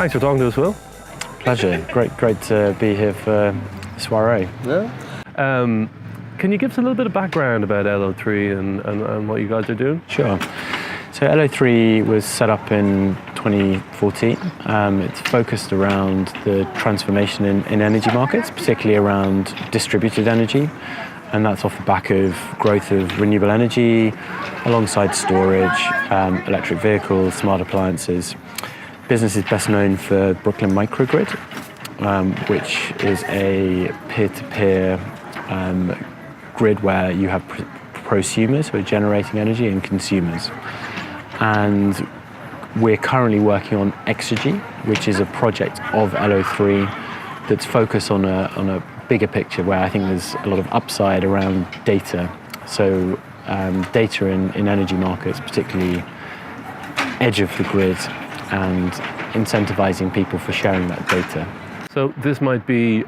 Thanks for talking to us, Will. Pleasure. Great to be here for the soiree. Yeah. Can you give us a little bit of background about LO3 and what you guys are doing? Sure. So LO3 was set up in 2014. It's focused around the transformation in energy markets, particularly around distributed energy. And that's off the back of growth of renewable energy, alongside storage, electric vehicles, smart appliances. Business is best known for Brooklyn Microgrid, which is a peer-to-peer grid where you have prosumers who are generating energy and consumers. And we're currently working on Exergy, which is a project of LO3 that's focused on a bigger picture where I think there's a lot of upside around data. So data in energy markets, particularly edge of the grid, and incentivizing people for sharing that data. So this might be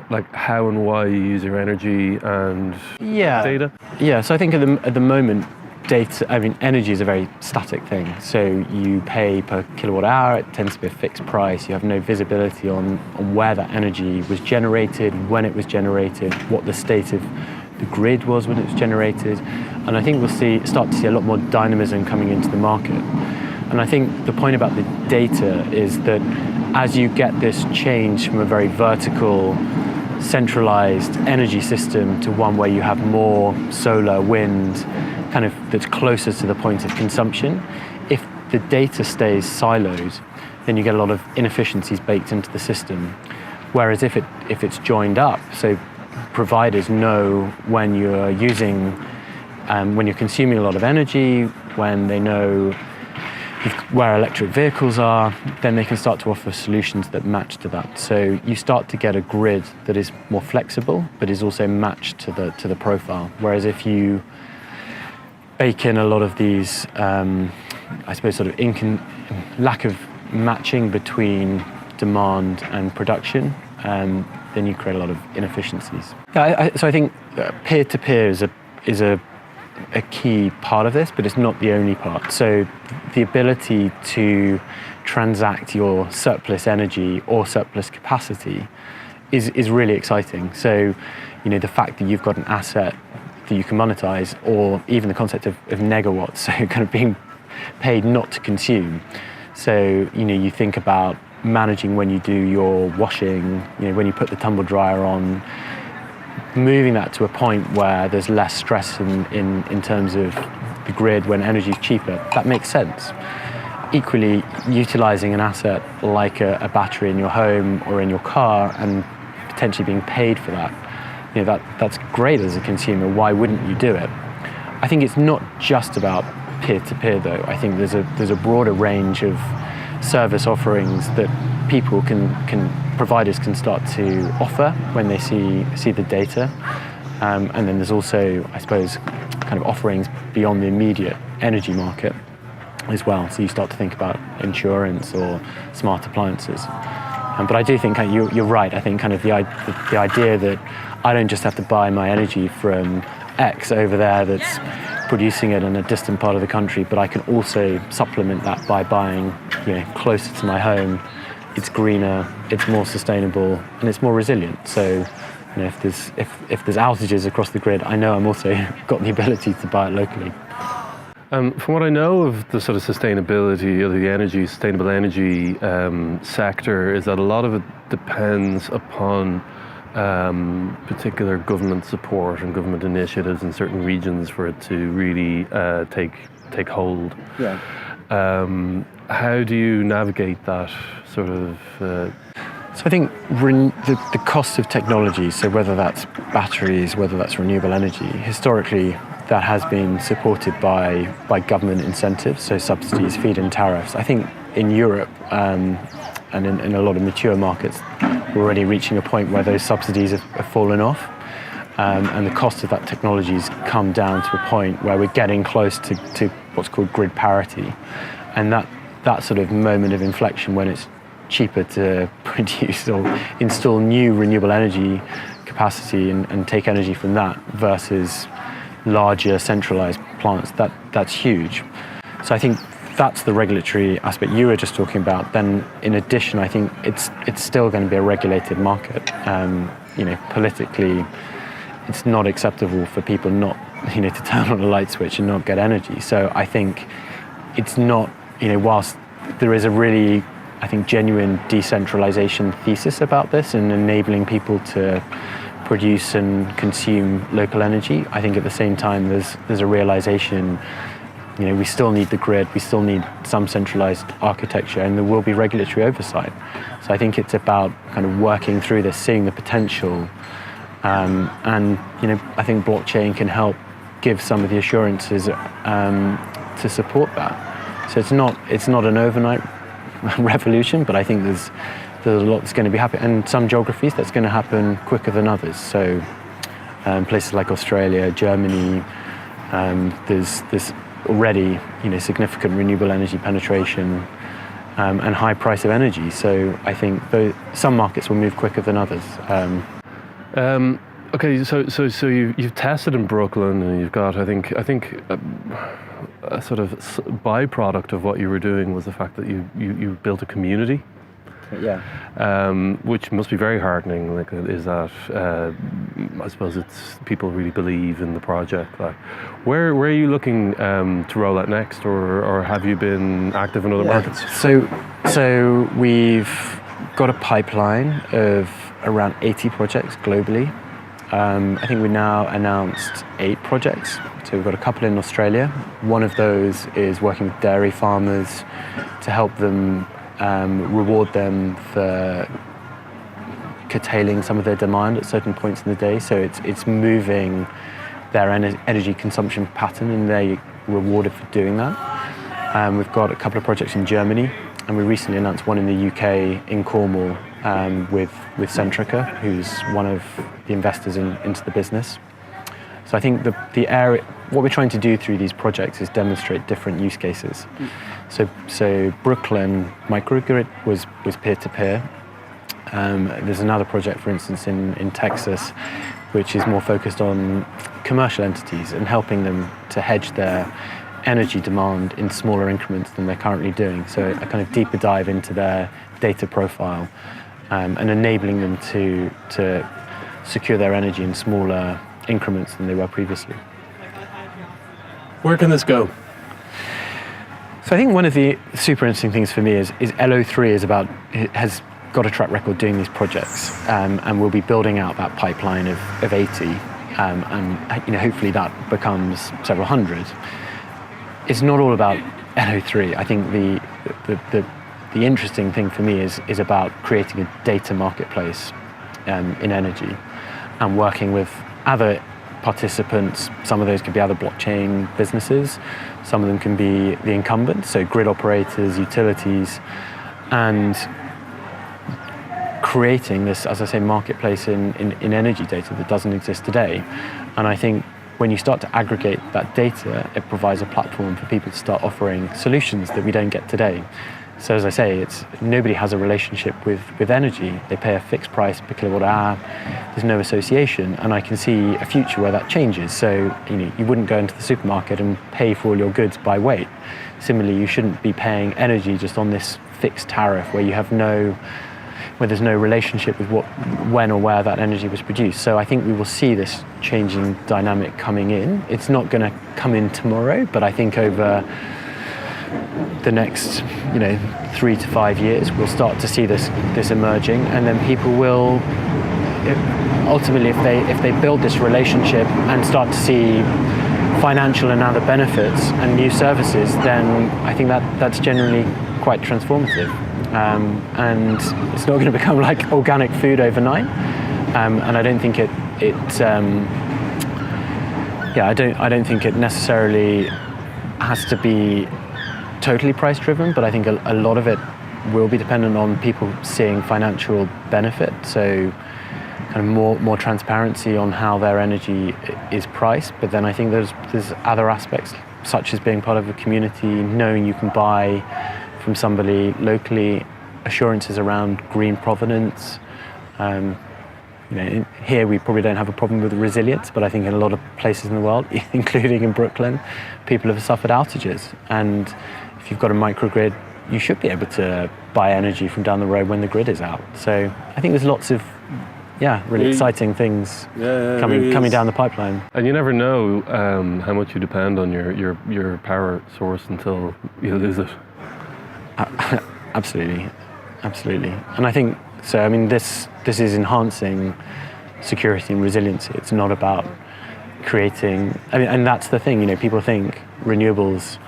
like how and why you use your energy and data? Yeah, so I think at the moment, energy is a very static thing. So you pay per kilowatt hour, it tends to be a fixed price. You have no visibility on where that energy was generated, when it was generated, what the state of the grid was when it was generated. And I think we'll start to see a lot more dynamism coming into the market. And I think the point about the data is that as you get this change from a very vertical, centralized energy system to one where you have more solar, wind, kind of that's closer to the point of consumption, if the data stays siloed, then you get a lot of inefficiencies baked into the system. Whereas if it's joined up, so providers know when you're when you're consuming a lot of energy, when they know where electric vehicles are, then they can start to offer solutions that match to that. So you start to get a grid that is more flexible, but is also matched to the profile. Whereas if you bake in a lot of these, I suppose, sort of lack of matching between demand and production, then you create a lot of inefficiencies. So I think peer-to-peer is a key part of this, but it's not the only part. So the ability to transact your surplus energy or surplus capacity is really exciting. So, the fact that you've got an asset that you can monetize, or even the concept of negawatts, so kind of being paid not to consume. So, you think about managing when you do your washing, when you put the tumble dryer on, moving that to a point where there's less stress in terms of the grid when energy is cheaper. That makes sense. Equally, utilizing an asset like a battery in your home or in your car and potentially being paid for that, that's great as a consumer. Why wouldn't you do it? I think it's not just about peer-to-peer though. I think there's a broader range of service offerings that providers can start to offer when they see the data. And then there's also, I suppose, kind of offerings beyond the immediate energy market as well. So you start to think about insurance or smart appliances. But I do think you're right. I think kind of the idea that I don't just have to buy my energy from X over there that's producing it in a distant part of the country, but I can also supplement that by buying, closer to my home. It's greener, it's more sustainable, and it's more resilient. So, if there's outages across the grid, I know I'm also got the ability to buy it locally. From what I know of the sort of sustainability of the sustainable energy sector, is that a lot of it depends upon particular government support and government initiatives in certain regions for it to really take hold. Yeah. How do you navigate that sort of? So I think the cost of technology, so whether that's batteries, whether that's renewable energy, historically that has been supported by government incentives, so subsidies, feed-in tariffs. I think in Europe and in a lot of mature markets, we're already reaching a point where those subsidies have fallen off, and the cost of that technology has come down to a point where we're getting close to what's called grid parity, and that sort of moment of inflection when it's cheaper to produce or install new renewable energy capacity and take energy from that versus larger centralized plants, that's huge. So I think that's the regulatory aspect you were just talking about, then in addition, I think it's still going to be a regulated market. Politically, it's not acceptable for people not, to turn on a light switch and not get energy. So I think it's not, whilst there is a really, I think, genuine decentralization thesis about this and enabling people to produce and consume local energy, I think at the same time there's a realization, we still need the grid, we still need some centralized architecture, and there will be regulatory oversight. So I think it's about kind of working through this, seeing the potential, and I think blockchain can help give some of the assurances to support that. So it's not an overnight revolution, but I think there's a lot that's going to be happening, and some geographies that's going to happen quicker than others. So places like Australia, Germany, there's already significant renewable energy penetration and high price of energy. So I think some markets will move quicker than others. Okay, so you've tested in Brooklyn, and you've got I think a sort of byproduct of what you were doing was the fact that you built a community. Yeah. Which must be very heartening. Like, is that I suppose it's people really believe in the project. Like, where are you looking to roll out next, or have you been active in other markets? So we've got a pipeline of around 80 projects globally. I think we now announced 8 projects. So we've got a couple in Australia. One of those is working with dairy farmers to help them reward them for curtailing some of their demand at certain points in the day. So it's moving their energy consumption pattern, and they're rewarded for doing that. We've got a couple of projects in Germany, and we recently announced one in the UK in Cornwall with Centrica, who's one of the investors into the business. So I think the area, what we're trying to do through these projects is demonstrate different use cases. So Brooklyn microgrid was peer-to-peer. There's another project, for instance, in Texas, which is more focused on commercial entities and helping them to hedge their energy demand in smaller increments than they're currently doing. So a kind of deeper dive into their data profile and enabling them to secure their energy in smaller increments than they were previously. Where can this go? So I think one of the super interesting things for me is LO3 has got a track record doing these projects, and we'll be building out that pipeline of 80, and hopefully that becomes several hundred. It's not all about LO3. I think the interesting thing for me is about creating a data marketplace in energy and working with other participants. Some of those could be other blockchain businesses. Some of them can be the incumbents, so grid operators, utilities, and creating this, as I say, marketplace in energy data that doesn't exist today. And I think when you start to aggregate that data, it provides a platform for people to start offering solutions that we don't get today. So as I say, nobody has a relationship with energy. They pay a fixed price per kilowatt hour. There's no association, and I can see a future where that changes. So you wouldn't go into the supermarket and pay for all your goods by weight. Similarly, you shouldn't be paying energy just on this fixed tariff where there's no relationship with when or where that energy was produced. So I think we will see this changing dynamic coming in. It's not going to come in tomorrow, but I think over the next 3 to 5 years we'll start to see this emerging, and then people will ultimately, if they build this relationship and start to see financial and other benefits and new services, then I think that's generally quite transformative, and it's not going to become like organic food overnight, and I don't think I don't think it necessarily has to be totally price driven, but I think a lot of it will be dependent on people seeing financial benefit. So kind of more transparency on how their energy is priced. But then I think there's other aspects, such as being part of a community, knowing you can buy from somebody locally, assurances around green provenance, here we probably don't have a problem with resilience, but I think in a lot of places in the world, including in Brooklyn, people have suffered outages. And if you've got a microgrid, you should be able to buy energy from down the road when the grid is out. So I think there's lots of really exciting things coming down the pipeline. And you never know how much you depend on your power source until you lose it. Absolutely. And I think so. I mean, this is enhancing security and resiliency. It's not about creating. I mean, and that's the thing. People think renewables.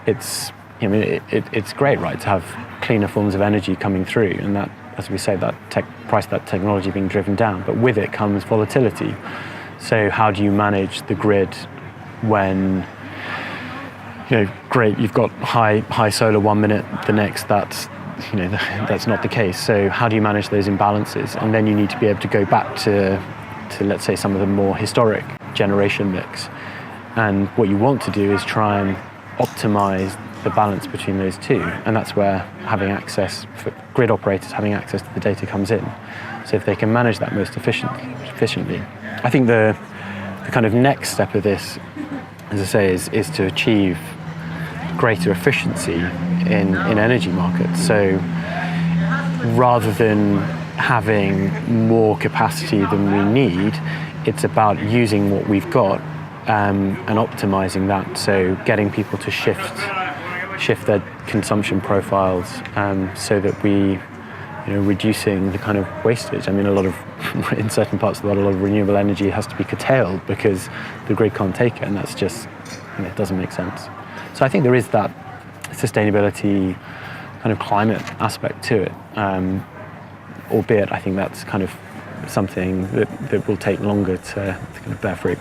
It's great, right, to have cleaner forms of energy coming through, and that, as we say, that price of that technology being driven down. But with it comes volatility. So how do you manage the grid when, great, you've got high solar 1 minute, the next that's not the case. So how do you manage those imbalances? And then you need to be able to go back to let's say some of the more historic generation mix. And what you want to do is try and optimize the balance between those two, and that's where having access, for grid operators having access to the data comes in. So if they can manage that most efficiently, I think the kind of next step of this, as I say, is to achieve greater efficiency in energy markets. So rather than having more capacity than we need, it's about using what we've got and optimizing that. So getting people to shift their consumption profiles so that we, reducing the kind of wastage. I mean, in certain parts of the world, a lot of renewable energy has to be curtailed because the grid can't take it, and that's just, it doesn't make sense. So I think there is that sustainability kind of climate aspect to it, albeit I think that's kind of something that will take longer to kind of bear fruit.